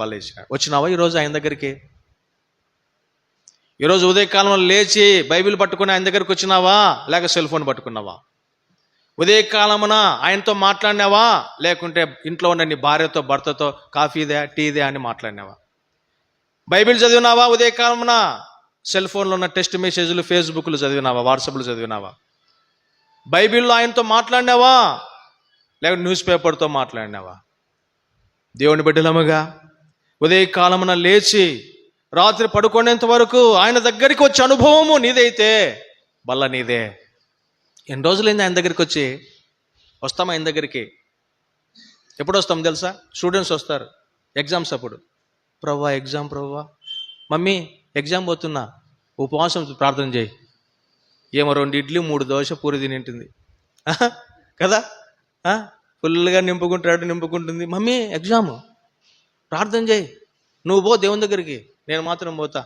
బలేసినాడు. వచ్చినావా ఈరోజు ఆయన దగ్గరికి? ఈరోజు ఉదయకాలంలో లేచి బైబిల్ పట్టుకుని ఆయన దగ్గరికి వచ్చినావా, లేక సెల్ ఫోన్ పట్టుకున్నావా? ఉదయకాలమున ఆయనతో మాట్లాడినావా, లేకుంటే ఇంట్లో ఉన్న నీ భార్యతో భర్తతో కాఫీదే టీదే అని మాట్లాడినావా? బైబిల్ చదివినావా ఉదయకాలమున? సెల్ ఫోన్లో ఉన్న టెక్స్ట్ మెసేజ్లు, ఫేస్బుక్లు చదివినావా, వాట్సాప్లు చదివినావా? బైబిల్లో ఆయనతో మాట్లాడినావా, లేక న్యూస్ పేపర్తో మాట్లాడినావా? దేవుని బిడ్డలముగా ఉదయకాలమున లేచి రాత్రి పడుకునేంత వరకు ఆయన దగ్గరికి వచ్చే అనుభవము నీదైతే బల్ల నీదే. ఎన్ని రోజులైంది ఆయన దగ్గరికి వచ్చి? వస్తాం ఆయన దగ్గరికి. ఎప్పుడు వస్తాం తెలుసా? స్టూడెంట్స్ వస్తారు ఎగ్జామ్స్ అప్పుడు. ప్రవ్వా ఎగ్జామ్, ప్రవ్వా మమ్మీ ఎగ్జామ్ పోతున్నా, ఉపవాసం ప్రార్థన చేయి. ఏమో 2 ఇడ్లీ 3 దోశ పూరి తినింటుంది కదా, ఫుల్గా నింపుకుంటుంది. మమ్మీ ఎగ్జామ్, ప్రార్థన చేయి, నువ్వు పో దేవుని దగ్గరికి, నేను మాత్రం పోతా.